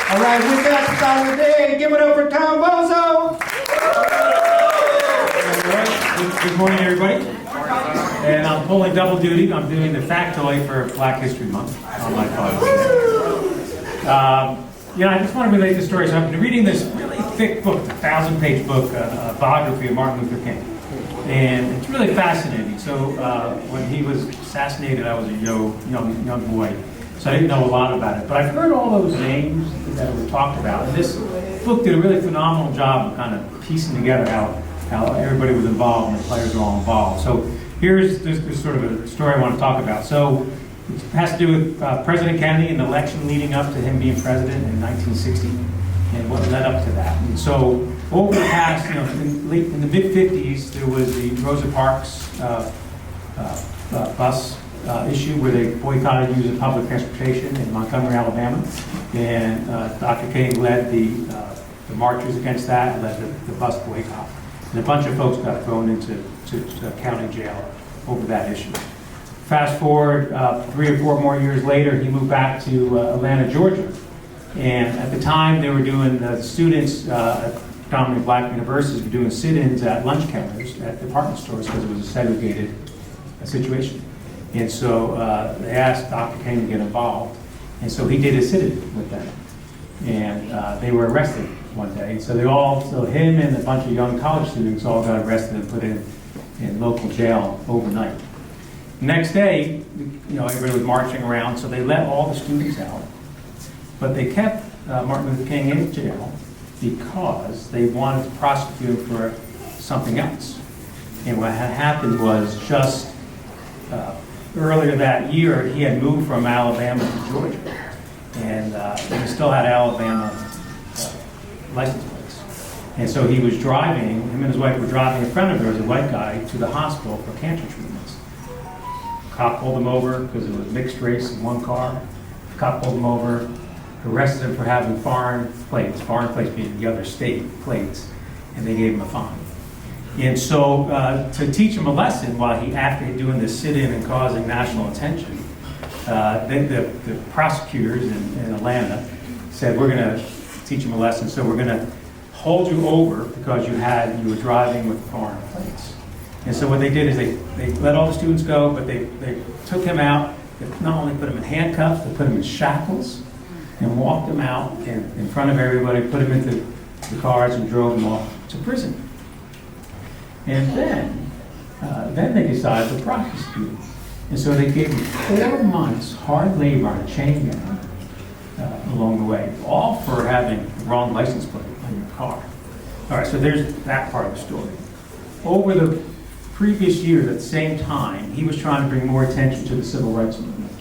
All right, with that, start of the day. Give it up for Tom Bozo. All right. Good morning, everybody. And I'm pulling double duty. I'm doing the Factoid for Black History Month on my podcast. I just want to relate the story. So I've been reading this really thick book, a 1,000-page book, a biography of Martin Luther King. And it's really fascinating. So when he was assassinated, I was a young boy. So I didn't know a lot about it. But I've heard all those names that were talked about. And this book did a really phenomenal job of kind of piecing together how everybody was involved and the players were all involved. So here's this sort of a story I want to talk about. So it has to do with President Kennedy and the election leading up to him being president in 1960 and what led up to that. And so over the past, in the mid-50s, there was the Rosa Parks bus issue where they boycotted use of public transportation in Montgomery, Alabama. And Dr. King led the marchers against that and led the bus boycott. And a bunch of folks got thrown into county jail over that issue. Fast forward 3 or 4 more years later, he moved back to Atlanta, Georgia. And at the time, they were doing, students at predominantly black universities were doing sit-ins at lunch counters at department stores because it was a segregated situation. And so they asked Dr. King to get involved. And so he did a sit-in with them. And they were arrested one day. So him and a bunch of young college students all got arrested and put in local jail overnight. Next day, everybody was marching around, so they let all the students out. But they kept Martin Luther King in jail because they wanted to prosecute him for something else. And what had happened was just earlier that year, he had moved from Alabama to Georgia. And he still had Alabama license plates. And so he was driving, him and his wife were driving in front of her as a white guy to the hospital for cancer treatments. Cop pulled him over because it was mixed race in one car. The cop pulled him over, arrested him for having foreign plates being the other state plates, and they gave him a fine. And so to teach him a lesson while after doing this sit-in and causing national attention, then the prosecutors in Atlanta said, we're going to teach him a lesson, so we're going to hold you over because you were driving with foreign plates. And so what they did is they let all the students go, but they took him out. They not only put him in handcuffs, they put him in shackles and walked him out in front of everybody, put him into the cars and drove him off to prison. And then they decided to prosecute him. And so they gave him 4 months hard labor on a chain gang along the way, all for having the wrong license plate on your car. All right, so there's that part of the story. Over the previous years, at the same time, he was trying to bring more attention to the civil rights movement,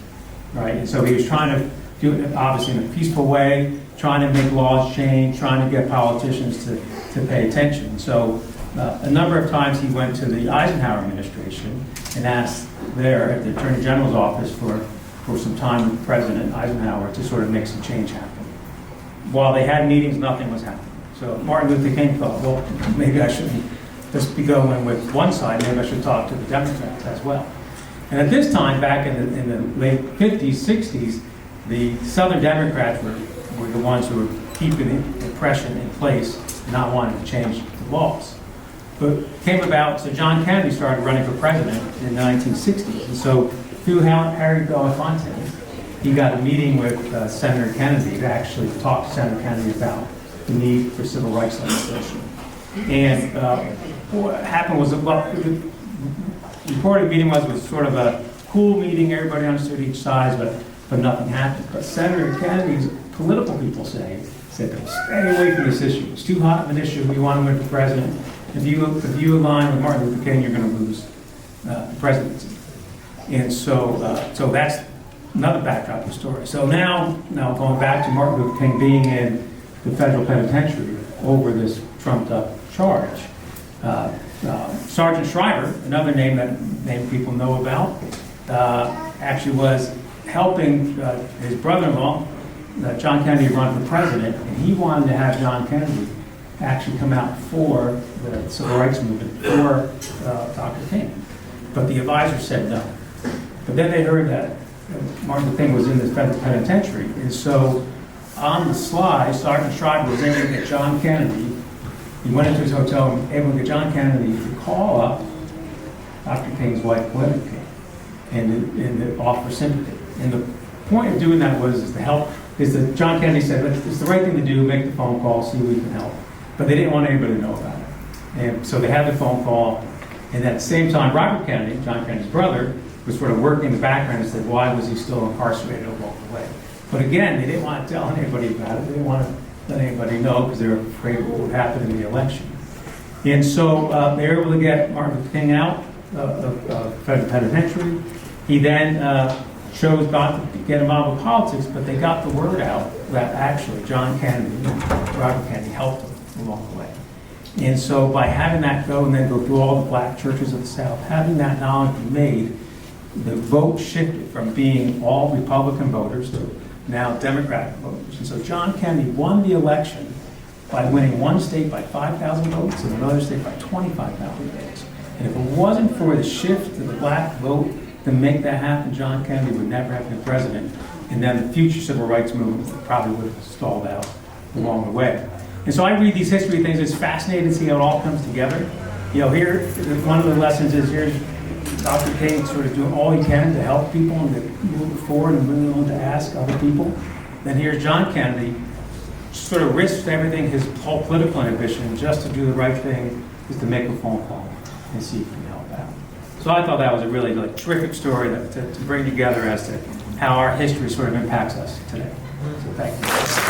right? And so he was trying to do it, obviously, in a peaceful way, trying to make laws change, trying to get politicians to pay attention. So a number of times he went to the Eisenhower administration and asked there at the Attorney General's office for some time with President Eisenhower to sort of make some change happen. While they had meetings, nothing was happening. So Martin Luther King thought, well, maybe I shouldn't just be going with one side, maybe I should talk to the Democrats as well. And at this time, back in the late 50s, 60s, the Southern Democrats were the ones who were keeping oppression in place, not wanting to change the laws. But came about, so John Kennedy started running for president in the 1960s. And so through Harry Belafonte, he got a meeting with Senator Kennedy to actually talk to Senator Kennedy about the need for civil rights legislation. And what happened was, the reported meeting was sort of a cool meeting, everybody understood each side, but nothing happened. But Senator Kennedy's political people said, stay away from this issue. It's too hot of an issue. We want to win for president. If you align with Martin Luther King, you're going to lose the presidency. And so that's another backdrop of the story. So now going back to Martin Luther King being in the federal penitentiary over this trumped-up charge. Sergeant Shriver, another name that people know about, actually was helping his brother-in-law, John Kennedy, run for president, and he wanted to have John Kennedy actually come out for the civil rights movement for Dr. King. But the advisor said no. But then they heard that Martin Luther King was in the federal penitentiary, and so on the sly, Sergeant Schreiber was able to get John Kennedy. He went into his hotel and able to get John Kennedy to call up Dr. King's wife, Gwen King, and to offer sympathy. And the point of doing that was that John Kennedy said, it's the right thing to do, make the phone call, see if we can help. But they didn't want anybody to know about it. And so they had the phone call, and at the same time, Robert Kennedy, John Kennedy's brother, was sort of working in the background and said, why was he still incarcerated along the way? But again, they didn't want to tell anybody about it. They didn't want to let anybody know because they were afraid of what would happen in the election. And so they were able to get Martin Luther King out of federal penitentiary. He then chose not to get involved with politics, but they got the word out that actually John Kennedy, Robert Kennedy, helped him along the way. And so by having that go and then go through all the black churches of the South, having that knowledge be made, the vote shifted from being all Republican voters to now Democratic voters. And so John Kennedy won the election by winning one state by 5,000 votes and another state by 25,000 votes. And if it wasn't for the shift to the black vote to make that happen, John Kennedy would never have been president. And then the future civil rights movement probably would have stalled out along the way. And so I read these history things. It's fascinating to see how it all comes together. You know, here, one of the lessons is here's Dr. King sort of doing all he can to help people and to move forward and willing to ask other people. Then here's John Kennedy, sort of risked everything, his whole political ambition, just to do the right thing, is to make a phone call and see if he can help out. So I thought that was a really terrific story to bring together as to how our history sort of impacts us today. So thank you.